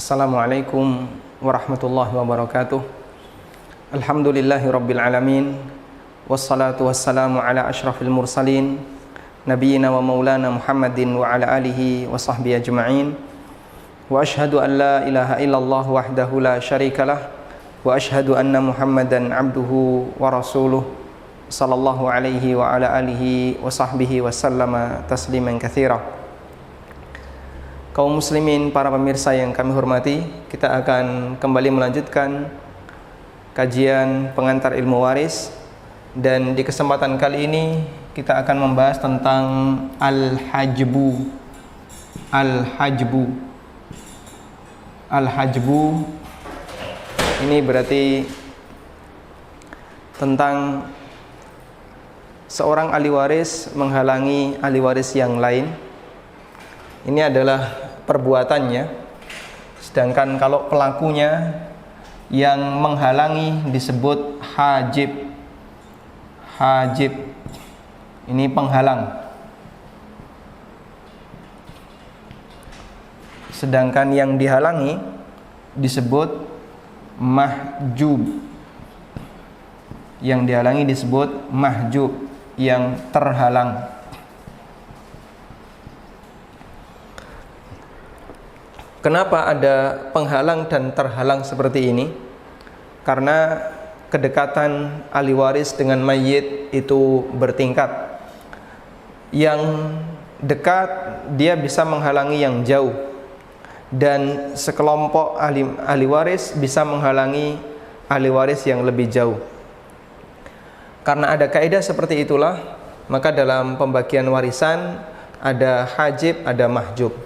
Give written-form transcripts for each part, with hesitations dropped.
Assalamualaikum warahmatullahi wabarakatuh. Alhamdulillahi rabbil alamin. Wassalatu wassalamu ala ashrafil mursalin Nabiyyina wa maulana Muhammadin wa ala alihi wa sahbihi ajma'in. Wa ashhadu an la ilaha illallah wahdahu la syarikalah. Wa ashhadu anna Muhammadan abduhu wa rasuluh sallallahu alaihi wa ala alihi wa sahbihi wa sallama tasliman katsira. Kaum muslimin, para pemirsa yang kami hormati, kita akan kembali melanjutkan kajian pengantar ilmu waris, dan di kesempatan kali ini kita akan membahas tentang al-hajbu. Al-hajbu ini berarti tentang seorang ahli waris menghalangi ahli waris yang lain. Ini adalah perbuatannya. Sedangkan kalau pelakunya yang menghalangi disebut hajib. Hajib ini penghalang. Sedangkan yang dihalangi disebut mahjub. Yang dihalangi disebut mahjub, yang terhalang. Kenapa ada penghalang dan terhalang seperti ini? Karena kedekatan ahli waris dengan mayit itu bertingkat. Yang dekat dia bisa menghalangi yang jauh, dan sekelompok ahli waris bisa menghalangi ahli waris yang lebih jauh. Karena ada kaidah seperti itulah, maka dalam pembagian warisan ada hajib, ada mahjub.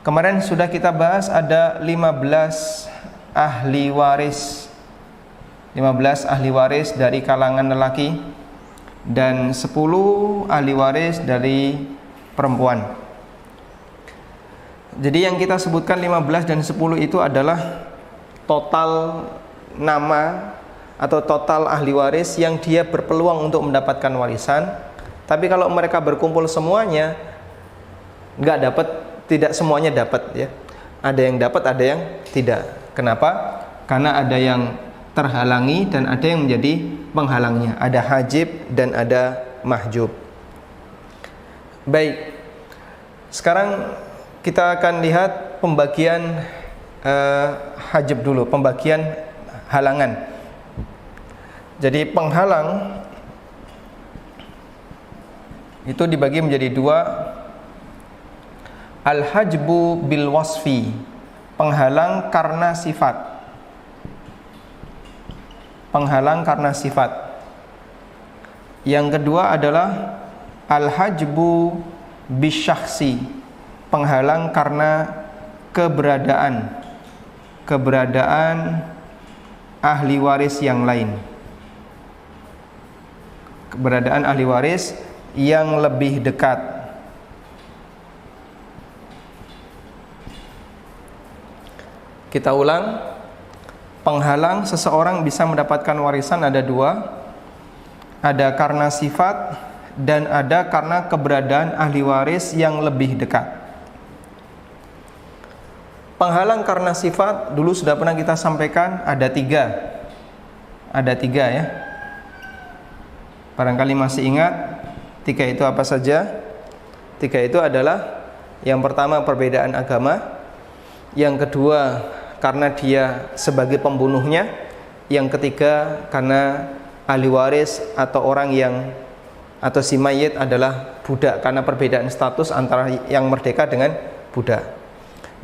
Kemarin sudah kita bahas ada 15 ahli waris. 15 ahli waris dari kalangan lelaki dan 10 ahli waris dari perempuan. Jadi yang kita sebutkan 15 dan 10 itu adalah total nama atau total ahli waris yang dia berpeluang untuk mendapatkan warisan. Tapi kalau mereka berkumpul semuanya nggak dapat, tidak semuanya dapat ya. Ada yang dapat, ada yang tidak. Kenapa? Karena ada yang terhalangi dan ada yang menjadi penghalangnya. Ada hajib dan ada mahjub. Baik. Sekarang kita akan lihat pembagian hajib dulu, pembagian halangan. Jadi penghalang itu dibagi menjadi dua. Al-hajbu bil wasfi, penghalang karena sifat. Penghalang karena sifat. Yang kedua adalah al-hajbu bisyakhsi, penghalang karena keberadaan ahli waris yang lain. Keberadaan ahli waris yang lebih dekat. Kita ulang, penghalang seseorang bisa mendapatkan warisan ada dua. Ada karena sifat dan ada karena keberadaan ahli waris yang lebih dekat. Penghalang karena sifat dulu sudah pernah kita sampaikan, ada tiga. Ada tiga ya. Barangkali masih ingat, tiga itu apa saja? Tiga itu adalah yang pertama perbedaan agama, yang kedua karena dia sebagai pembunuhnya, yang ketiga karena ahli waris atau orang yang atau si mayit adalah budak, karena perbedaan status antara yang merdeka dengan budak.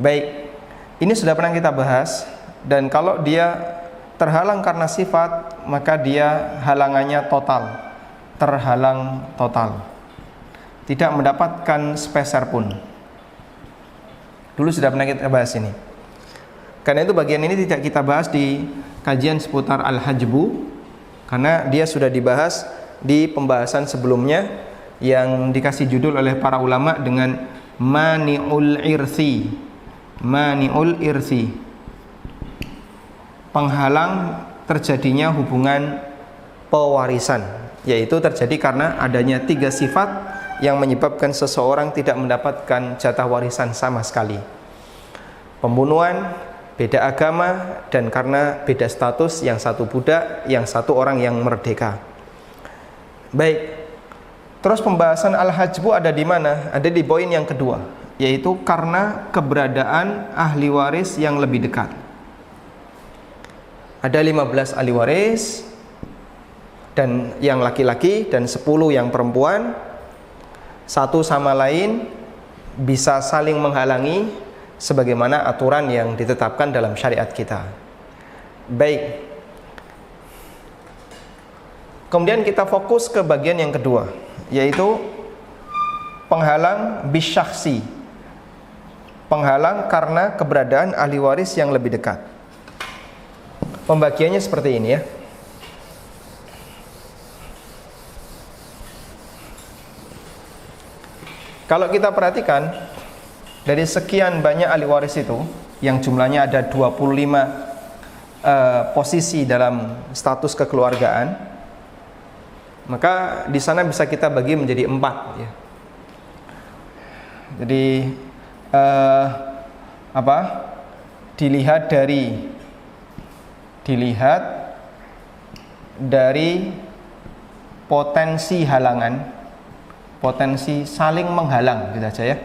Baik, ini sudah pernah kita bahas, dan kalau dia terhalang karena sifat, maka dia halangannya total, terhalang total, tidak mendapatkan sepeser pun. Dulu sudah pernah kita bahas ini. Karena itu bagian ini tidak kita bahas di kajian seputar al-hajbu, karena dia sudah dibahas di pembahasan sebelumnya yang dikasih judul oleh para ulama dengan mani'ul irsi. Mani'ul irsi, penghalang terjadinya hubungan pewarisan, yaitu terjadi karena adanya tiga sifat yang menyebabkan seseorang tidak mendapatkan jatah warisan sama sekali. pembunuhan, beda agama, dan karena beda status, yang satu budak, yang satu orang yang merdeka. Baik, terus pembahasan al-hajbu ada di mana? Ada di poin yang kedua, yaitu karena keberadaan ahli waris yang lebih dekat. Ada 15 ahli waris, dan yang laki-laki dan 10 yang perempuan, satu sama lain bisa saling menghalangi sebagaimana aturan yang ditetapkan dalam syariat kita. Baik, kemudian kita fokus ke bagian yang kedua, yaitu penghalang bisyakhsi, penghalang karena keberadaan ahli waris yang lebih dekat. Pembagiannya seperti ini ya. Kalau kita perhatikan, dari sekian banyak ahli waris itu, yang jumlahnya ada 25 posisi dalam status kekeluargaan, maka di sana bisa kita bagi menjadi 4 ya. Jadi dilihat dari potensi halangan, potensi saling menghalang, gitu aja ya.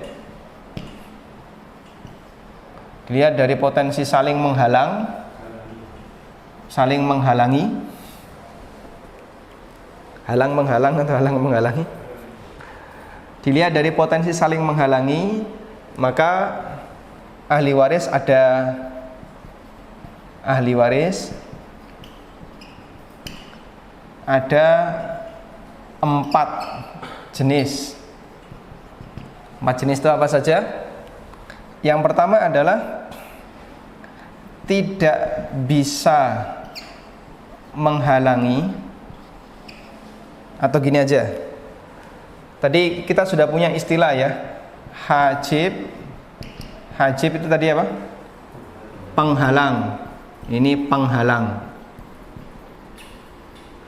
Dilihat dari potensi saling menghalang, saling menghalangi, halang menghalang atau halang menghalangi. Dilihat dari potensi saling menghalangi, maka ahli waris ada ada 4 jenis. 4 jenis itu apa saja? Yang pertama adalah tidak bisa menghalangi, atau gini aja. Tadi kita sudah punya istilah ya, hajib. Hajib itu tadi apa? Penghalang. Ini penghalang.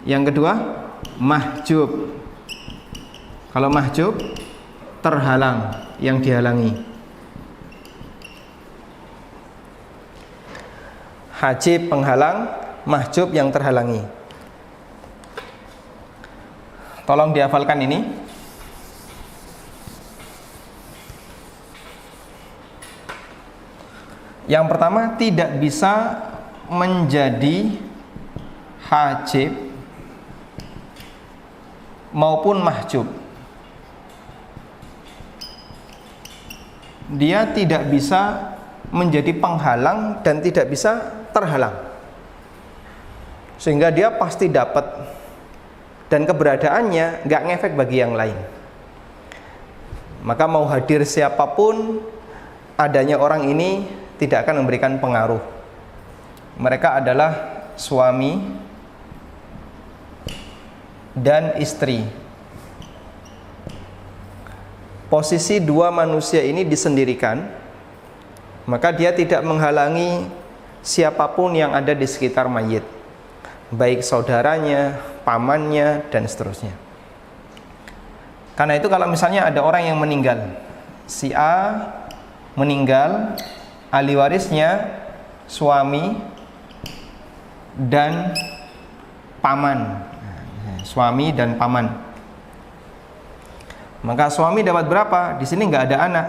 Yang kedua, mahjub. Kalau mahjub, terhalang, yang dihalangi. Hajib penghalang, mahjub yang terhalangi. Tolong dihafalkan ini. Yang pertama, tidak bisa menjadi hajib maupun mahjub. Dia tidak bisa menjadi penghalang dan tidak bisa terhalang, sehingga dia pasti dapat dan keberadaannya nggak ngefek bagi yang lain. Maka mau hadir siapapun, adanya orang ini tidak akan memberikan pengaruh. Mereka adalah suami dan istri. Posisi dua manusia ini disendirikan, maka dia tidak menghalangi siapapun yang ada di sekitar mayit, baik saudaranya, pamannya, dan seterusnya. Karena itu kalau misalnya ada orang yang meninggal, si A meninggal, ahli warisnya suami dan paman, suami dan paman. Maka suami dapat berapa? Di sini nggak ada anak.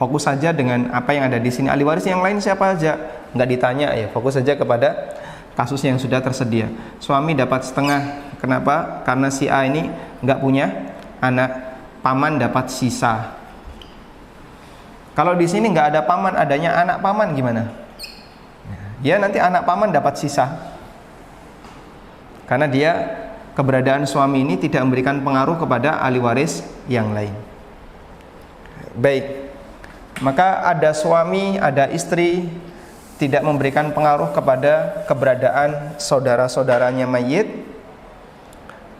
Fokus saja dengan apa yang ada di sini. Ahli waris yang lain siapa aja? Nggak ditanya ya. Fokus saja kepada kasus yang sudah tersedia. Suami dapat setengah. Kenapa? Karena si A ini nggak punya anak. Paman dapat sisa. Kalau di sini nggak ada paman, adanya anak paman gimana? Ya nanti anak paman dapat sisa. Karena dia, keberadaan suami ini tidak memberikan pengaruh kepada ahli waris yang lain. Baik, maka ada suami, ada istri, tidak memberikan pengaruh kepada keberadaan saudara-saudaranya mayit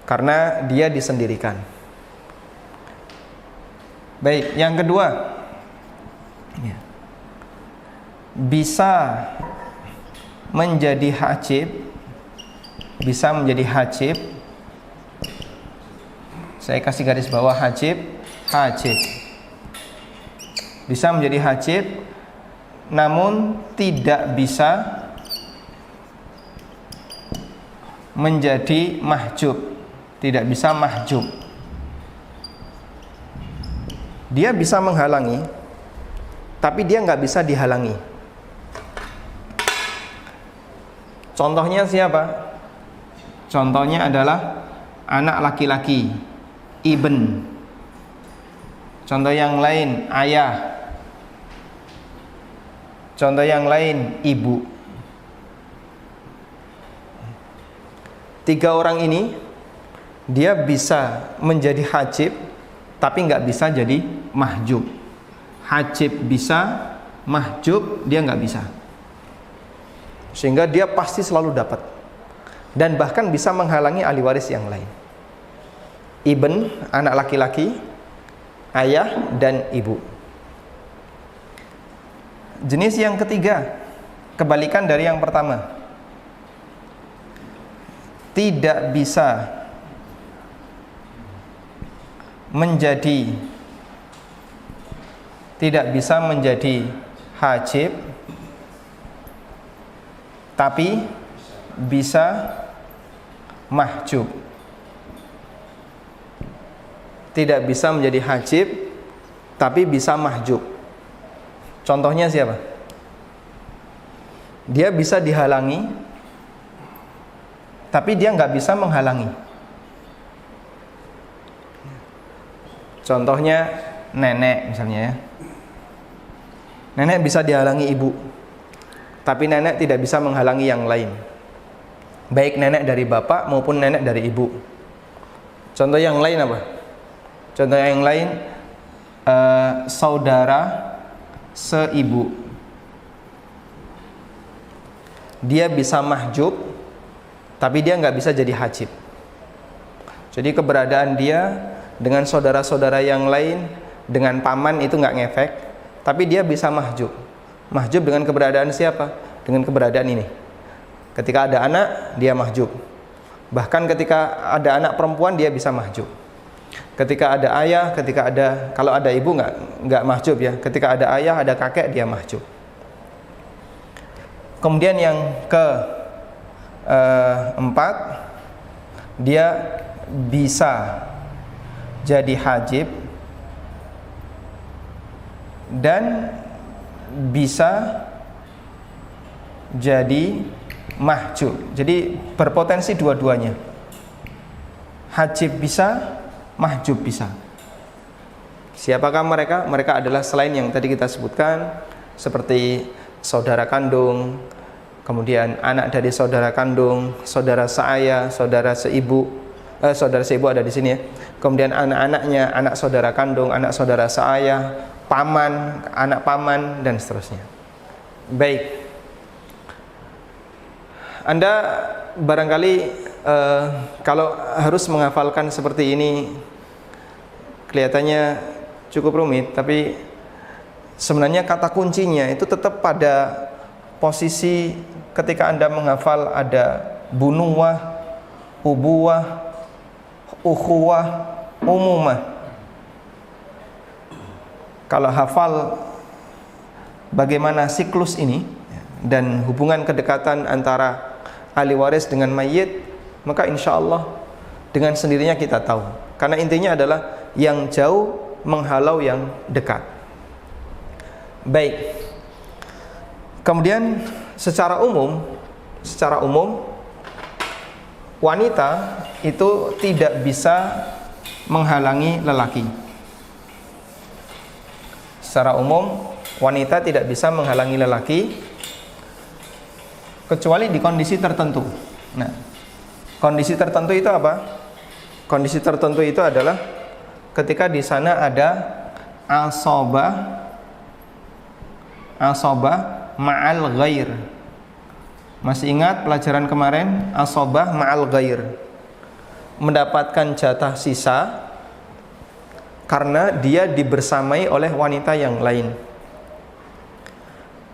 karena dia disendirikan. Baik, yang kedua, bisa menjadi hajib, saya kasih garis bawah hajib, bisa menjadi hajib namun tidak bisa menjadi mahjub. Tidak bisa mahjub. Dia bisa menghalangi, tapi dia nggak bisa dihalangi. Contohnya siapa? Contohnya adalah anak laki-laki, ibn. Contoh yang lain, ayah. Contoh yang lain, ibu. 3 orang ini dia bisa menjadi hajib, tapi nggak bisa jadi mahjub. Hajib bisa, mahjub dia nggak bisa. Sehingga dia pasti selalu dapat, dan bahkan bisa menghalangi ahli waris yang lain. Ibn, anak laki-laki, ayah dan ibu. Jenis yang ketiga, kebalikan dari yang pertama, tidak bisa menjadi hajib, tapi bisa mahjub. Tidak bisa menjadi hajib, tapi bisa mahjub. Contohnya siapa? Dia bisa dihalangi, tapi dia nggak bisa menghalangi. Contohnya nenek misalnya ya. Nenek bisa dihalangi ibu, tapi nenek tidak bisa menghalangi yang lain, baik nenek dari bapak maupun nenek dari ibu. Contoh yang lain apa? Contoh yang lain, saudara seibu, dia bisa mahjub, tapi dia nggak bisa jadi hajib. Jadi keberadaan dia dengan saudara-saudara yang lain, dengan paman itu nggak ngefek, tapi dia bisa mahjub. Mahjub dengan keberadaan siapa? Dengan keberadaan ini. Ketika ada anak, dia mahjub. Bahkan ketika ada anak perempuan, dia bisa mahjub. Ketika ada ayah, kalau ada ibu nggak mahjub ya. Ketika ada ayah, ada kakek, dia mahjub. Kemudian yang keempat, dia bisa jadi hajib dan bisa jadi mahjub. Jadi berpotensi dua-duanya. Hajib bisa, mahjub bisa. Siapakah mereka? Mereka adalah selain yang tadi kita sebutkan, seperti saudara kandung, kemudian anak dari saudara kandung, saudara seayah, saudara seibu ada di sini ya. Kemudian anak-anaknya, anak saudara kandung, anak saudara seayah, paman, anak paman, dan seterusnya. Baik. Anda barangkali kalau harus menghafalkan seperti ini kelihatannya cukup rumit, tapi sebenarnya kata kuncinya itu tetap pada posisi ketika Anda menghafal ada bunuwah, ubuwah, ukhuwah, umumah. Kalau hafal bagaimana siklus ini dan hubungan kedekatan antara ahli waris dengan mayit, maka insya Allah dengan sendirinya kita tahu. Karena intinya adalah yang jauh menghalau yang dekat. Baik. Kemudian secara umum wanita itu tidak bisa menghalangi lelaki. Secara umum wanita tidak bisa menghalangi lelaki kecuali di kondisi tertentu. Nah, kondisi tertentu itu apa? Kondisi tertentu itu adalah ketika di sana ada asobah ma'al ghair. Masih ingat pelajaran kemarin? Asobah ma'al ghair, mendapatkan jatah sisa karena dia dibersamai oleh wanita yang lain.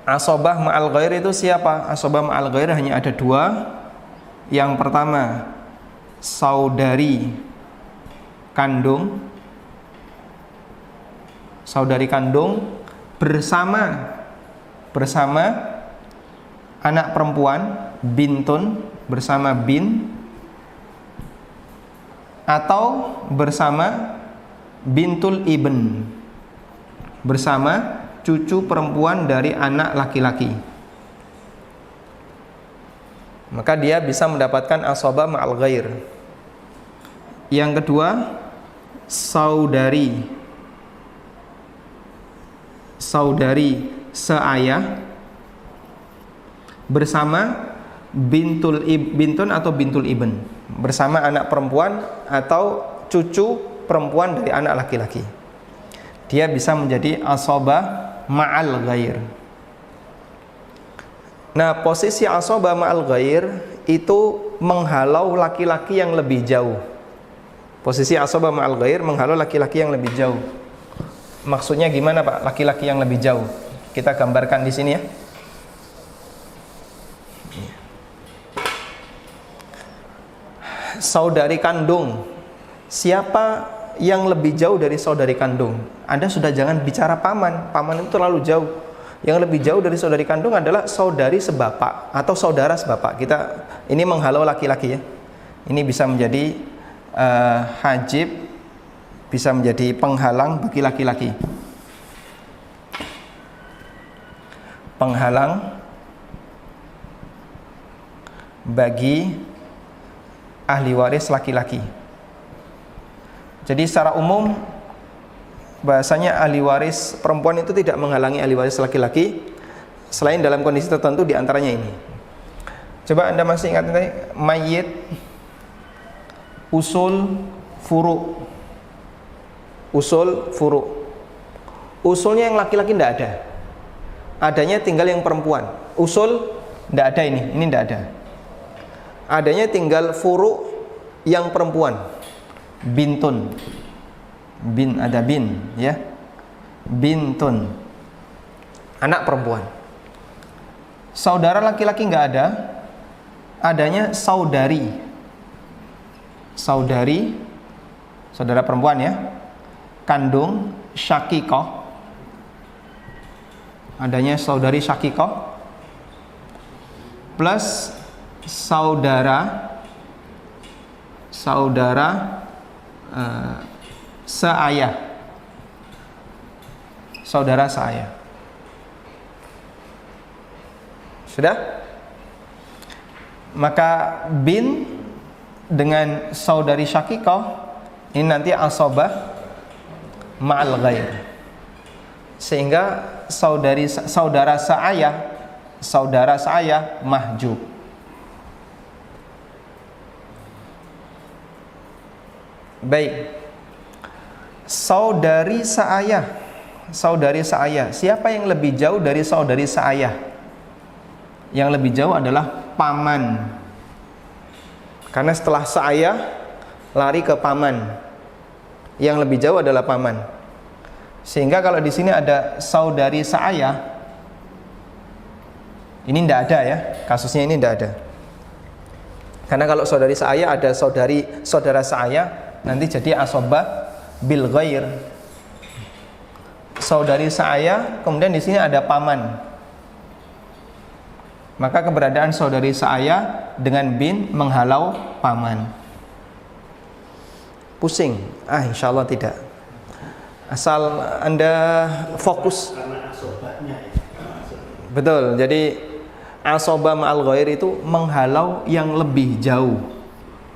Asobah ma'al ghair itu siapa? Asobah ma'al ghair hanya ada 2. Yang pertama, saudari kandung bersama bersama anak perempuan, bintun bersama bin, atau bersama bintul ibn bersama cucu perempuan dari anak laki-laki. Maka dia bisa mendapatkan asabah ma'al ghair. Yang kedua, saudari seayah bersama bintun atau bintul ibn bersama anak perempuan atau cucu perempuan dari anak laki-laki. Dia bisa menjadi asabah ma'al ghair. Nah, posisi asabah ma'al ghair itu menghalau laki-laki yang lebih jauh. Posisi asabah ma'al ghair menghalau laki-laki yang lebih jauh. Maksudnya gimana, Pak? Laki-laki yang lebih jauh. Kita gambarkan di sini ya. Saudari kandung. Siapa yang lebih jauh dari saudari kandung? Anda sudah jangan bicara paman. Paman itu terlalu jauh. Yang lebih jauh dari saudari kandung adalah saudari sebapak atau saudara sebapak. Kita ini menghalau laki-laki ya. Ini bisa menjadi hajib, bisa menjadi penghalang bagi laki-laki. Penghalang bagi ahli waris laki-laki. Jadi secara umum bahasanya ahli waris perempuan itu tidak menghalangi ahli waris laki-laki selain dalam kondisi tertentu, diantaranya ini. Coba Anda masih ingat tadi mayit, usul, furu. Usul, furu. Usulnya yang laki-laki tidak ada. Adanya tinggal yang perempuan. Usul tidak ada, ini tidak ada. Adanya tinggal furu yang perempuan. Bintun. Bin, ada bin ya. Bintun. Anak perempuan. Saudara laki-laki nggak ada. Adanya saudari. Saudari, saudara perempuan ya. Kandung, syakikoh. Adanya saudari syakikoh plus saudara seayah. Saudara seayah. Sudah? Maka bin dengan saudari syakikoh ini nanti asabah ma'al ghair. Sehingga saudara seayah mahjub. Baik. Saudari seayah. Siapa yang lebih jauh dari saudari seayah? Yang lebih jauh adalah paman. Karena setelah seayah lari ke paman. Yang lebih jauh adalah paman. Sehingga kalau di sini ada saudari seayah, ini tidak ada ya, kasusnya ini tidak ada. Karena kalau saudari seayah ada saudara seayah, nanti jadi asabah bil ghair. Saudari seayah, kemudian di sini ada paman. Maka keberadaan saudari seayah dengan bin menghalau paman. Pusing? Insya Allah tidak. Asal Anda fokus. Betul. Jadi asabah ma'al ghair itu menghalau yang lebih jauh.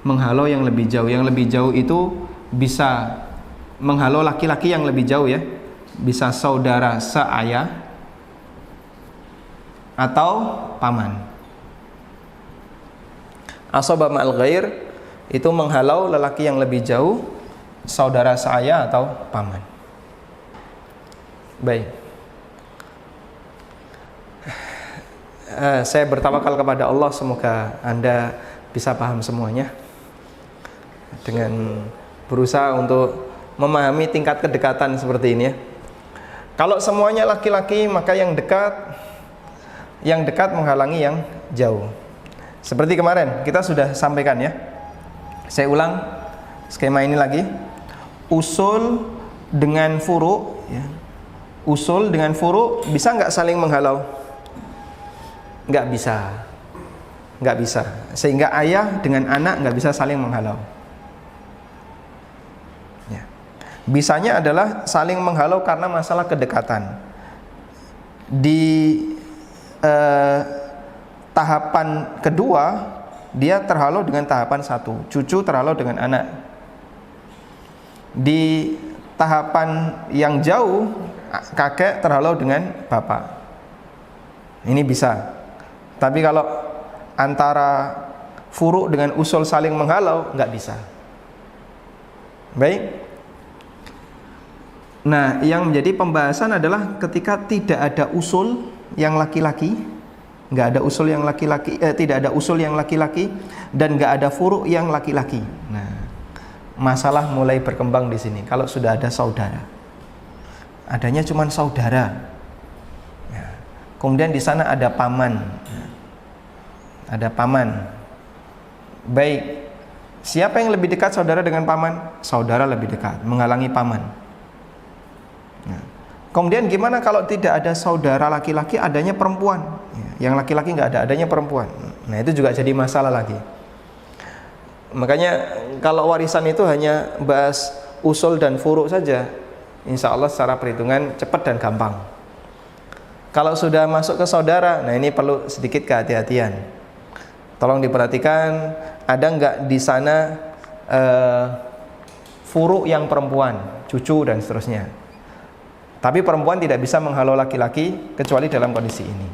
Menghalau yang lebih jauh. Yang lebih jauh itu bisa menghalau laki-laki yang lebih jauh ya. Bisa saudara seayah atau paman. Asabah ma'al ghair itu menghalau lelaki yang lebih jauh, saudara seayah atau paman. Baik. Saya bertawakal kepada Allah, semoga Anda bisa paham semuanya dengan berusaha untuk memahami tingkat kedekatan seperti ini ya. Kalau semuanya laki-laki, maka yang dekat menghalangi yang jauh. Seperti kemarin kita sudah sampaikan ya. Saya ulang skema ini lagi. Usul dengan furu ya. Usul dengan furu bisa nggak saling menghalau? nggak bisa, nggak bisa. Sehingga ayah dengan anak nggak bisa saling menghalau. Ya. Bisanya adalah saling menghalau karena masalah kedekatan. Di tahapan kedua dia terhalau dengan tahapan satu, cucu terhalau dengan anak. Di tahapan yang jauh, kakek terhalau dengan bapak. Ini bisa. Tapi kalau antara furu' dengan usul saling menghalau, nggak bisa. Baik. Nah, yang menjadi pembahasan adalah ketika tidak ada usul yang laki-laki, nggak ada usul yang laki-laki, tidak ada usul yang laki-laki, dan nggak ada furu' yang laki-laki. Nah, masalah mulai berkembang di sini. Kalau sudah ada saudara, adanya cuma saudara. Ya. Kemudian di sana ada paman. Ada paman. Baik, siapa yang lebih dekat saudara dengan paman? Saudara lebih dekat, menghalangi paman. Nah, kemudian gimana kalau tidak ada saudara laki-laki, adanya perempuan? Yang laki-laki nggak ada, adanya perempuan. Nah, itu juga jadi masalah lagi. Makanya kalau warisan itu hanya bahas usul dan furu' saja, insya Allah secara perhitungan cepat dan gampang. Kalau sudah masuk ke saudara, nah ini perlu sedikit kehati-hatian. Tolong diperhatikan, ada nggak di sana furu' yang perempuan, cucu dan seterusnya. Tapi perempuan tidak bisa menghalau laki-laki kecuali dalam kondisi ini.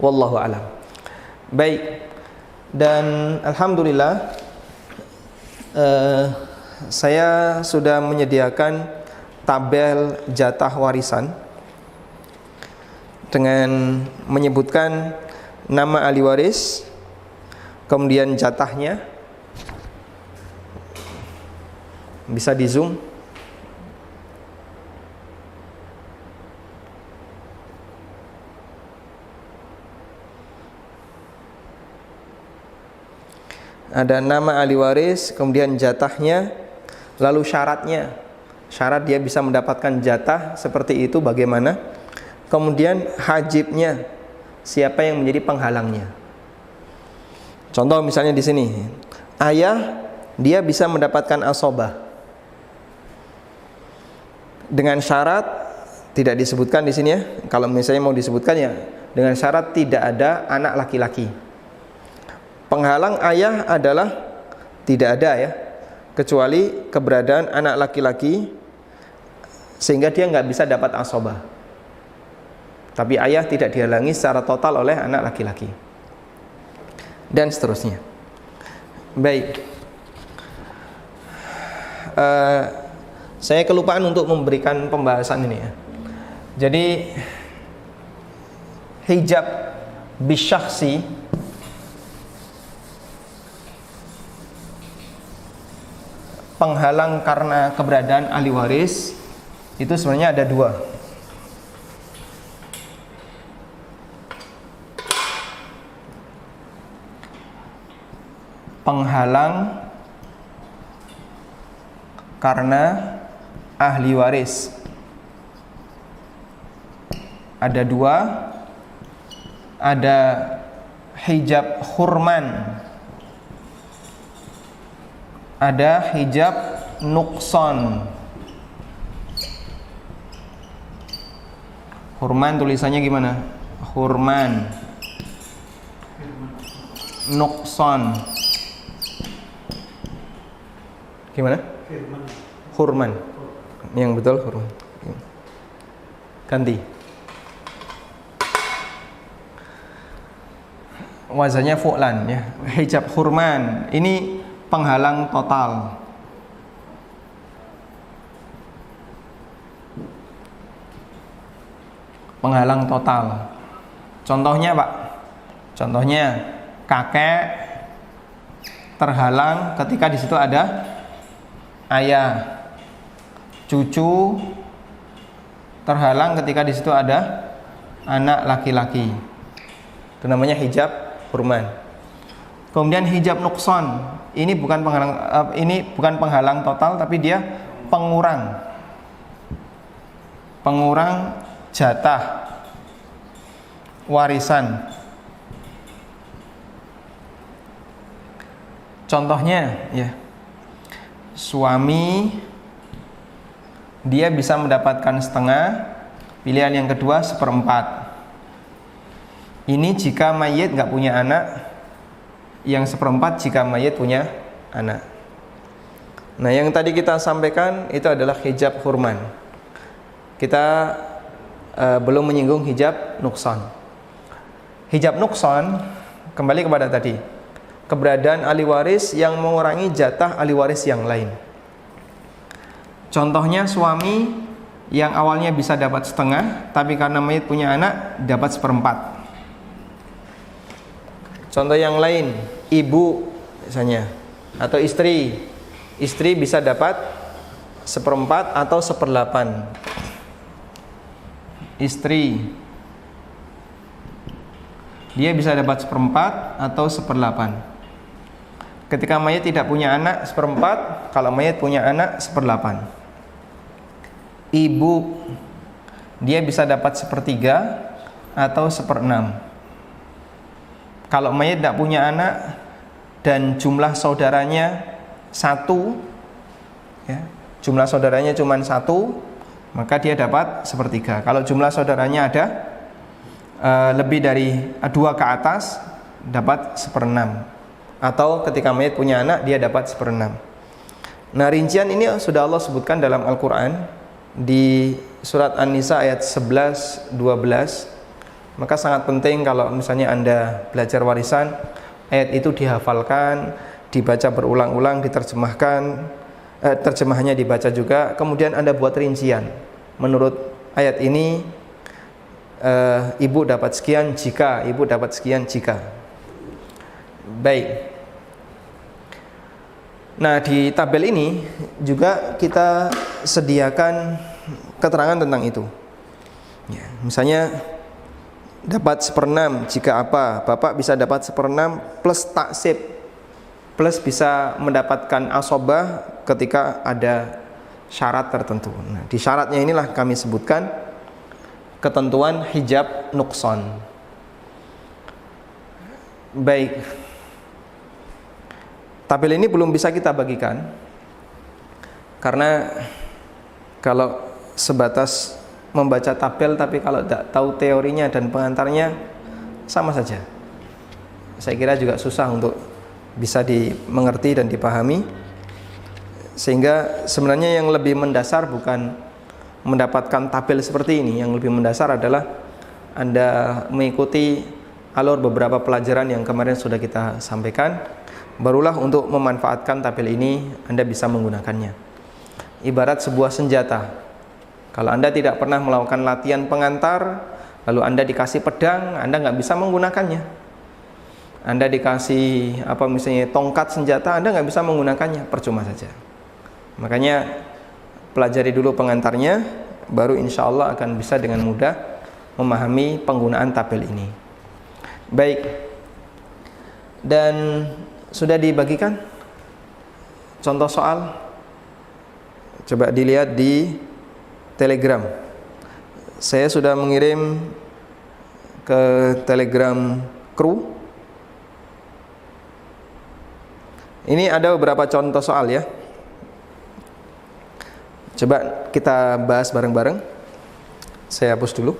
Wallahu a'lam. Baik. Dan alhamdulillah saya sudah menyediakan tabel jatah warisan dengan menyebutkan nama ahli waris, kemudian jatahnya. Bisa di zoom. Ada nama ahli waris, kemudian jatahnya, lalu syaratnya. Syarat dia bisa mendapatkan jatah seperti itu bagaimana? Kemudian hajibnya, siapa yang menjadi penghalangnya. Contoh misalnya di sini, ayah dia bisa mendapatkan asobah dengan syarat, tidak disebutkan di sini ya. Kalau misalnya mau disebutkan ya, dengan syarat tidak ada anak laki-laki. Penghalang ayah adalah tidak ada ya, kecuali keberadaan anak laki-laki, sehingga dia nggak bisa dapat asobah. Tapi ayah tidak dihalangi secara total oleh anak laki-laki, dan seterusnya. Baik, saya kelupaan untuk memberikan pembahasan ini ya. Jadi hijab bisyakhsi, penghalang karena keberadaan ahli waris, itu sebenarnya ada dua. Penghalang karena ahli waris ada dua. Ada hijab hurman, ada hijab nukson. Hurman tulisannya gimana? Hurman. Nukson gimana? Hurman. Yang betul hurman. Ganti. Wazannya fu'lan ya. Hijab hurman ini penghalang total. Penghalang total. Contohnya Pak, contohnya kakek terhalang ketika di situ ada ayah, cucu terhalang ketika di situ ada anak laki-laki. Itu namanya hijab hurman. Kemudian hijab nukson, ini bukan penghalang total, tapi dia pengurang jatah. warisan. Contohnya ya, suami dia bisa mendapatkan setengah, pilihan yang kedua 1/4. Ini jika mayit nggak punya anak, yang 1/4 jika mayit punya anak. Nah, yang tadi kita sampaikan itu adalah hijab hurman. Kita belum menyinggung hijab nukson. Hijab nukson kembali kepada tadi, keberadaan ahli waris yang mengurangi jatah ahli waris yang lain. Contohnya suami yang awalnya bisa dapat setengah, tapi karena mayit punya anak dapat 1/4. Contoh yang lain, ibu misalnya, atau istri bisa dapat 1/4 atau 1/8. Istri dia bisa dapat 1/4 atau 1/8. Ketika mayit tidak punya anak 1/4, kalau mayit punya anak 1/8. Ibu dia bisa dapat 1/3 atau 1/6. Kalau mayit tidak punya anak dan jumlah saudaranya 1, ya, jumlah saudaranya cuma 1, maka dia dapat 1/3. Kalau jumlah saudaranya ada lebih dari 2 ke atas, dapat 1/6. Atau ketika mayit punya anak, dia dapat 1/6. Nah, rincian ini sudah Allah sebutkan dalam Al-Quran di surat An-Nisa ayat 11-12. Maka sangat penting kalau misalnya Anda belajar warisan, ayat itu dihafalkan, dibaca berulang-ulang, diterjemahkan, terjemahannya dibaca juga, kemudian Anda buat rincian. Menurut ayat ini, ibu dapat sekian jika, ibu dapat sekian jika. Baik. Nah, di tabel ini juga kita sediakan keterangan tentang itu. Ya, misalnya dapat 1/6 jika apa? Bapak bisa dapat 1/6 plus taksib, plus bisa mendapatkan asobah ketika ada syarat tertentu. Nah, di syaratnya inilah kami sebutkan ketentuan hijab nukson. Baik, tabel ini belum bisa kita bagikan karena kalau sebatas membaca tabel tapi kalau tidak tahu teorinya dan pengantarnya sama saja, saya kira juga susah untuk bisa dimengerti dan dipahami. Sehingga sebenarnya yang lebih mendasar bukan mendapatkan tabel seperti ini. Yang lebih mendasar adalah Anda mengikuti alur beberapa pelajaran yang kemarin sudah kita sampaikan. Barulah untuk memanfaatkan tabel ini Anda bisa menggunakannya. Ibarat sebuah senjata. Kalau Anda tidak pernah melakukan latihan pengantar, lalu Anda dikasih pedang, Anda nggak bisa menggunakannya. Anda dikasih misalnya tongkat senjata, Anda nggak bisa menggunakannya, percuma saja. Makanya pelajari dulu pengantarnya, baru insya Allah akan bisa dengan mudah memahami penggunaan tabel ini. Baik, dan sudah dibagikan contoh soal, coba dilihat di Telegram. Saya sudah mengirim ke Telegram kru. Ini ada beberapa contoh soal ya. Coba kita bahas bareng-bareng. Saya hapus dulu.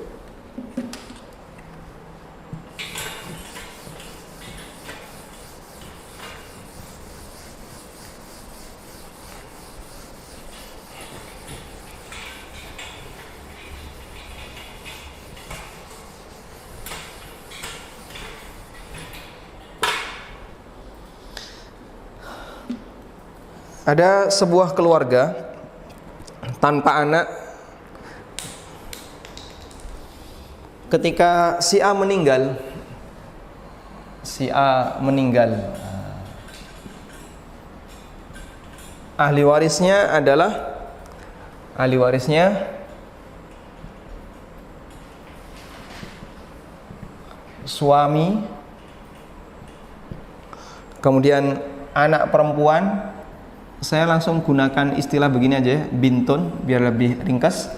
Ada sebuah keluarga tanpa anak. Ketika si A meninggal, ahli warisnya suami, kemudian anak perempuan. Saya langsung gunakan istilah begini aja ya, bintun, biar lebih ringkas.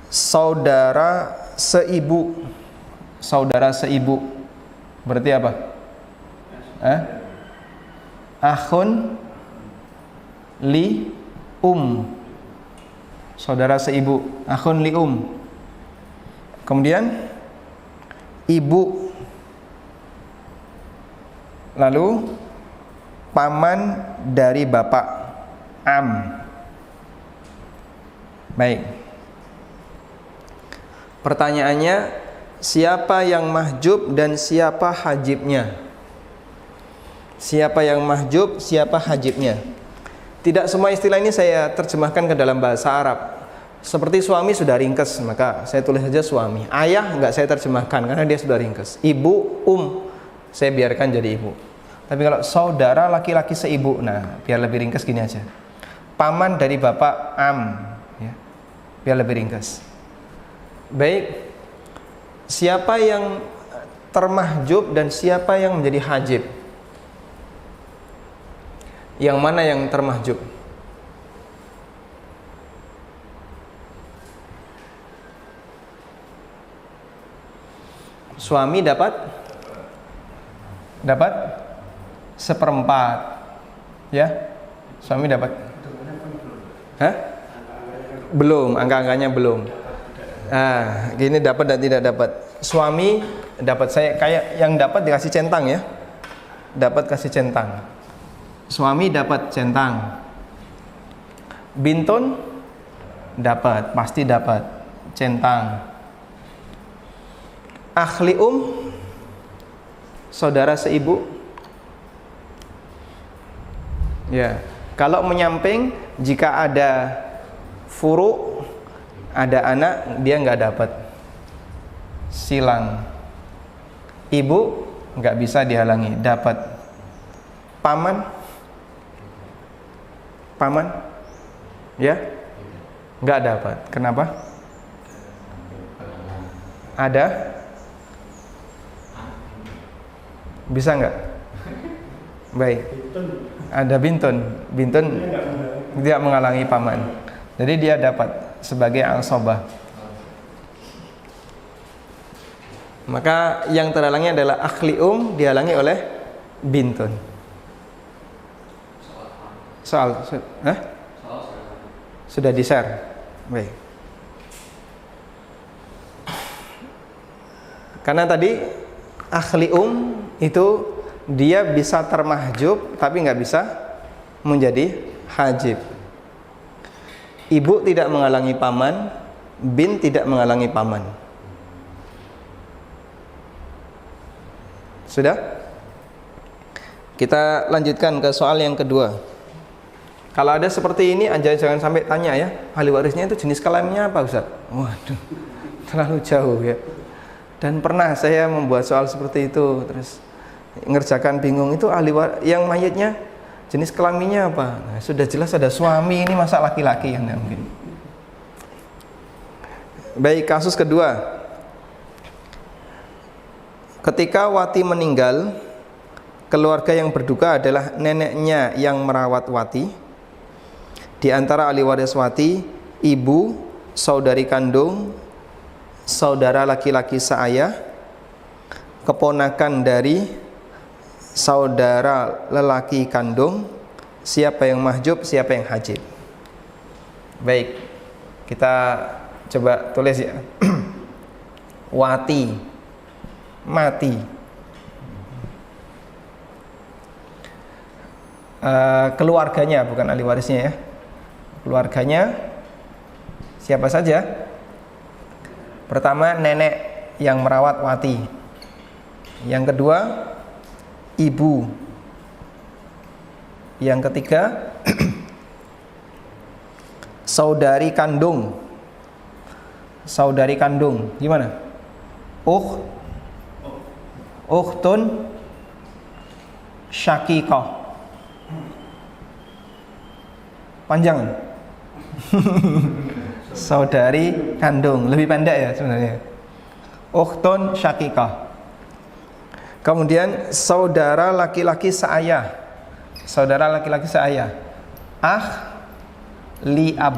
Saudara seibu. Saudara seibu berarti apa? Akhun li saudara seibu, akhun li kemudian ibu, lalu paman dari bapak, baik. Pertanyaannya, siapa yang mahjub dan siapa hajibnya? Siapa yang mahjub, siapa hajibnya? Tidak semua istilah ini saya terjemahkan ke dalam bahasa Arab. Seperti suami sudah ringkes, maka saya tulis saja suami. Ayah enggak saya terjemahkan karena dia sudah ringkes. Ibu, saya biarkan jadi ibu. Tapi kalau saudara laki-laki seibu, nah biar lebih ringkes gini aja. Paman dari bapak, ya, biar lebih ringkes. Baik, siapa yang termahjub dan siapa yang menjadi hajib? Yang mana yang termahjub? Suami dapat seperempat, ya. Suami dapat? Belum, angka-angkanya belum. Nah, gini dapat dan tidak dapat. Suami dapat, saya kayak yang dapat dikasih centang ya. Dapat kasih centang. Suami dapat centang. Bintun dapat, pasti dapat centang. Akhli saudara seibu. Ya, kalau menyamping jika ada furu, ada anak, dia nggak dapat. Silang. Ibu nggak bisa dihalangi, dapat. Paman, ya, nggak dapat. Kenapa? Ada? Bisa nggak? Baik. Ada bintun tidak menghalangi paman. Jadi dia dapat sebagai al-sobah. Maka yang terhalangi adalah akhli dihalangi oleh bintun. Sudah di-share. Baik. Karena tadi akhli itu dia bisa termahjub tapi nggak bisa menjadi hajib. Ibu tidak menghalangi paman, bin tidak menghalangi paman. Sudah? Kita lanjutkan ke soal yang kedua. Kalau ada seperti ini, jangan sampai tanya ya, ahli warisnya itu jenis kelaminnya apa Ustaz? Waduh, terlalu jauh ya. Dan pernah saya membuat soal seperti itu, terus ngerjakan bingung, itu ahli yang mayatnya jenis kelaminnya apa? Nah, sudah jelas ada suami, ini masa laki-laki yang mungkin. Baik, kasus kedua. Ketika Wati meninggal, keluarga yang berduka adalah neneknya yang merawat Wati. Di antara ahli waris Wati, ibu, saudari kandung, saudara laki-laki seayah, keponakan dari saudara lelaki kandung. Siapa yang mahjub, siapa yang hajib? Baik, kita coba tulis ya. Wati mati, keluarganya, bukan ahli warisnya ya. Keluarganya siapa saja? Pertama, nenek yang merawat Wati. Yang kedua, ibu. Yang ketiga, saudari kandung. Saudari kandung, gimana? Ukhtun syaqiqah. Panjang. Saudari kandung, lebih pendek ya sebenarnya. Ukhtun syaqiqah. Kemudian saudara laki-laki seayah. Saudara laki-laki seayah. Akh li ab.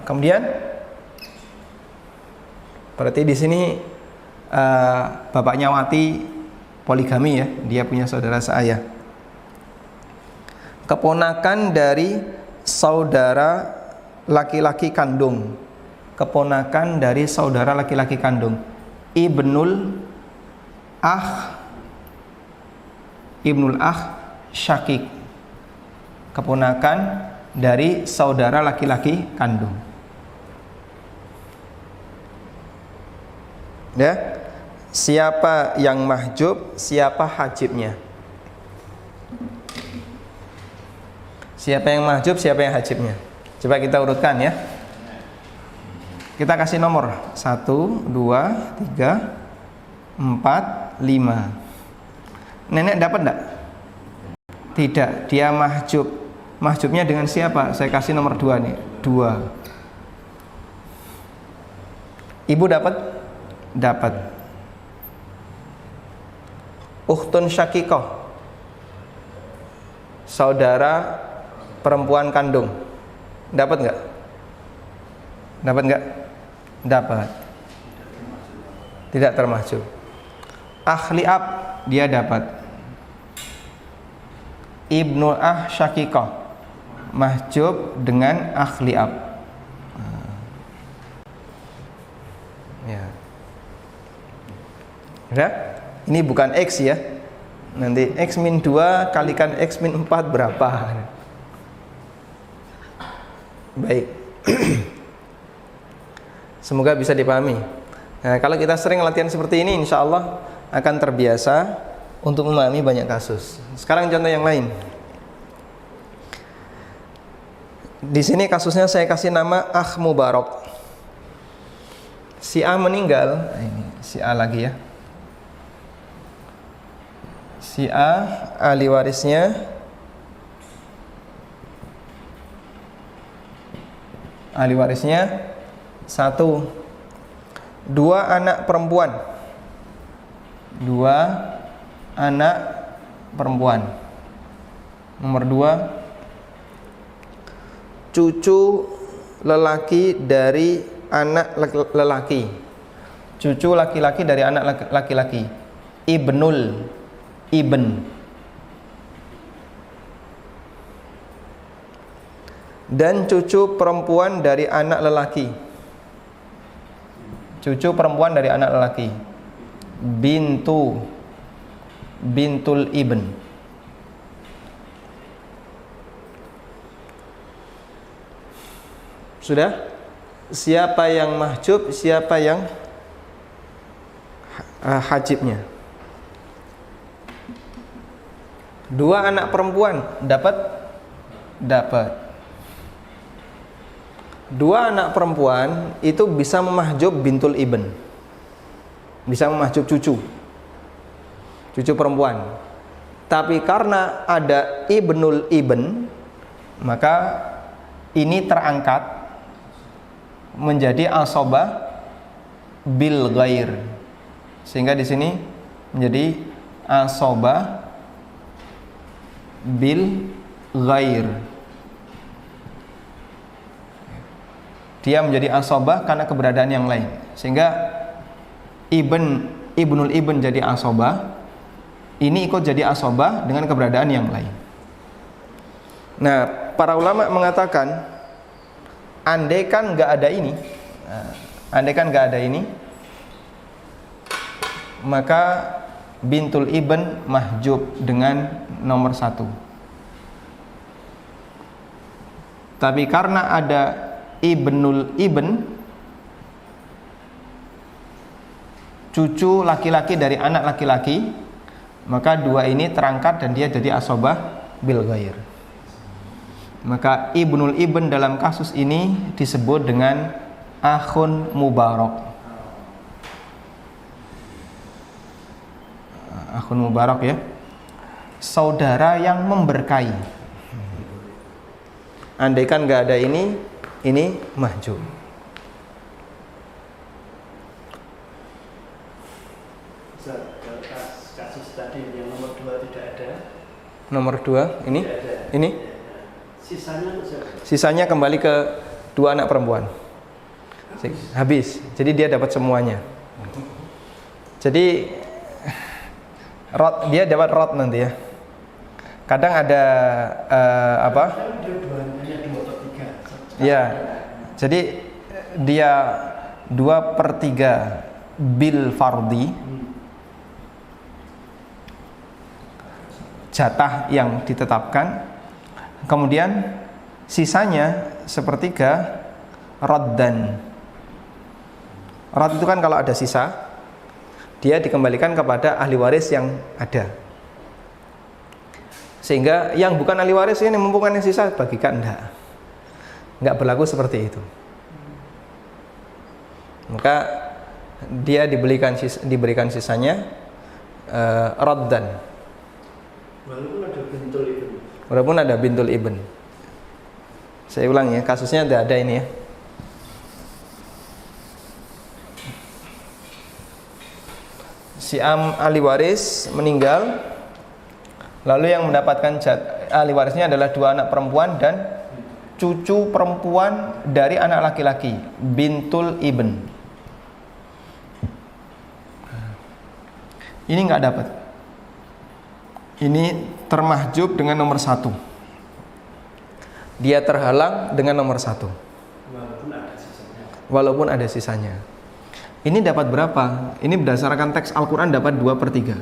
Kemudian Berarti di sini bapaknya Wati poligami ya, dia punya saudara seayah. Keponakan dari saudara laki-laki kandung. Keponakan dari saudara laki-laki kandung. Ibnul akh syakik. Keponakan dari saudara laki-laki kandung. Ya. Siapa yang mahjub, siapa hajibnya? Siapa yang mahjub, siapa yang hajibnya? Coba kita urutkan ya. Kita kasih nomor 1, 2, 3, 4, 5. Nenek dapat enggak? Tidak, dia mahjub. Mahjubnya dengan siapa? Saya kasih nomor 2 nih. 2. Ibu dapat? Dapat. Ukhtun syakikoh, saudara perempuan kandung, dapat nggak? Dapat nggak? Dapat. Tidak termahjub. Akhli ab, dia dapat. Ibnu syakikoh, mahjub dengan akhli ab. Ya. Udah? Ini bukan X ya. Nanti X min 2 kalikan X min 4 berapa? Baik. Semoga bisa dipahami. Nah, kalau kita sering latihan seperti ini, insya Allah akan terbiasa untuk memahami banyak kasus. Sekarang contoh yang lain. Di sini kasusnya saya kasih nama Akh Mubarak. Si A meninggal. Ini si A lagi ya. Si A, ahli warisnya satu, 2 anak perempuan. 2 anak perempuan. Nomor 2, cucu lelaki dari anak lelaki. Cucu laki-laki dari anak laki-laki. Ibnul Ibn. Dan cucu perempuan dari anak lelaki. Cucu perempuan dari anak lelaki. Bintul Ibn. Sudah? Siapa yang mahjub, siapa yang hajibnya? 2 anak perempuan dapat? Dapat. 2 anak perempuan itu bisa memahjub bintul ibn, bisa memahjub cucu perempuan. Tapi karena ada ibnul ibn, maka ini terangkat menjadi asobah bil ghair, sehingga di sini menjadi asobah bil ghair. Dia menjadi asobah karena keberadaan yang lain, sehingga ibnul ibn jadi asobah, ini ikut jadi asobah dengan keberadaan yang lain. Nah, para ulama mengatakan andaikan nggak ada ini, maka bintul ibn mahjub dengan nomor 1. Tapi karena ada ibnul ibn, cucu laki-laki dari anak laki-laki, maka 2 ini terangkat dan dia jadi asobah bil ghair. Maka ibnul ibn dalam kasus ini disebut dengan akhun mubarak. Akhun mubarak ya, saudara yang memberkahi. Andaikan nggak ada ini mahjub. Kasus tadi yang nomor 2 tidak ada. Nomor 2 ini? Tidak ada. Ini? Sisanya kembali ke 2 anak perempuan. habis. Jadi dia dapat semuanya. Jadi dia dapat rot nanti ya. Kadang ada apa? Ya. Jadi dia 2/3 bil fardi, jatah yang ditetapkan, kemudian sisanya 1/3 raddan. Rad itu kan kalau ada sisa, dia dikembalikan kepada ahli waris yang ada. Sehingga yang bukan ahli waris ini mumpung yang sisa bagikan, enggak berlaku seperti itu. Maka dia diberikan sisanya raddan. Walaupun ada bintul ibn. Saya ulang ya, kasusnya ada ini ya. Si ahli waris meninggal, lalu yang mendapatkan ahli warisnya adalah 2 anak perempuan dan cucu perempuan dari anak laki-laki, bintul ibn. Ini nggak dapat. Ini termahjub dengan nomor 1. Dia terhalang dengan nomor 1. Walaupun ada sisanya. Ini dapat berapa? Ini berdasarkan teks Al-Quran dapat 2/3.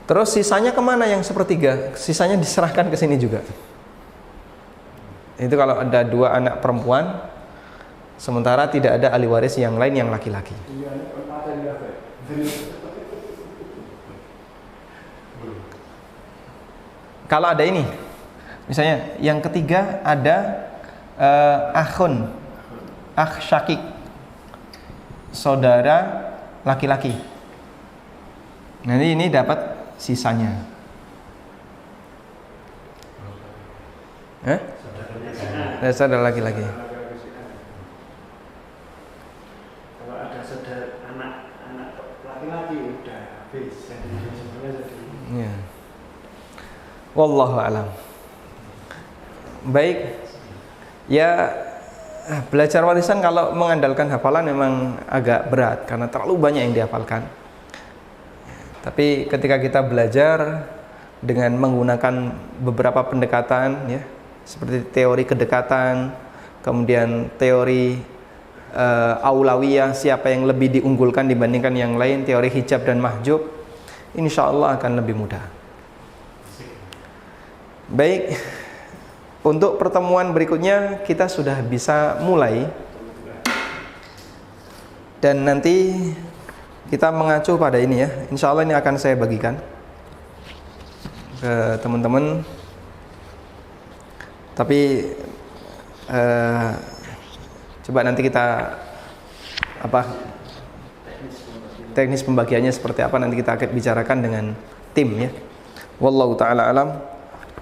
Terus sisanya kemana yang 1/3? Sisanya diserahkan ke sini juga. Itu kalau ada 2 anak perempuan, sementara tidak ada ahli waris yang lain yang laki-laki. Kalau ada ini, misalnya yang ketiga ada akh syakik, saudara laki-laki. Nanti ini dapat sisanya. Saudara laki-laki. Kalau ada saudara anak laki-laki udah habis. Ya. Wallahu a'lam. Baik. Ya, belajar warisan kalau mengandalkan hafalan memang agak berat karena terlalu banyak yang dihafalkan. Tapi ketika kita belajar dengan menggunakan beberapa pendekatan ya, seperti teori kedekatan, kemudian teori aulawiyah, siapa yang lebih diunggulkan dibandingkan yang lain, teori hijab dan mahjub, insya Allah akan lebih mudah. Baik, untuk pertemuan berikutnya kita sudah bisa mulai, dan nanti kita mengacu pada ini ya. Insya Allah ini akan saya bagikan ke teman-teman. Tapi coba nanti kita teknis pembagiannya seperti apa nanti kita akan bicarakan dengan tim ya. Wallahu taala alam.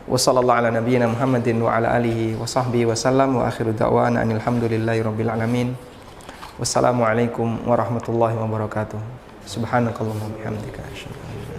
Wa sallallahu ala nabiyyina Muhammadin wa ala alihi wa sahbihi wa sallam, wa akhiru da'wana alhamdulillahi rabbil alamin. Wassalamualaikum warahmatullahi wabarakatuh. Subhanakallahumma wa bihamdika asyhadu an la ilaha illa anta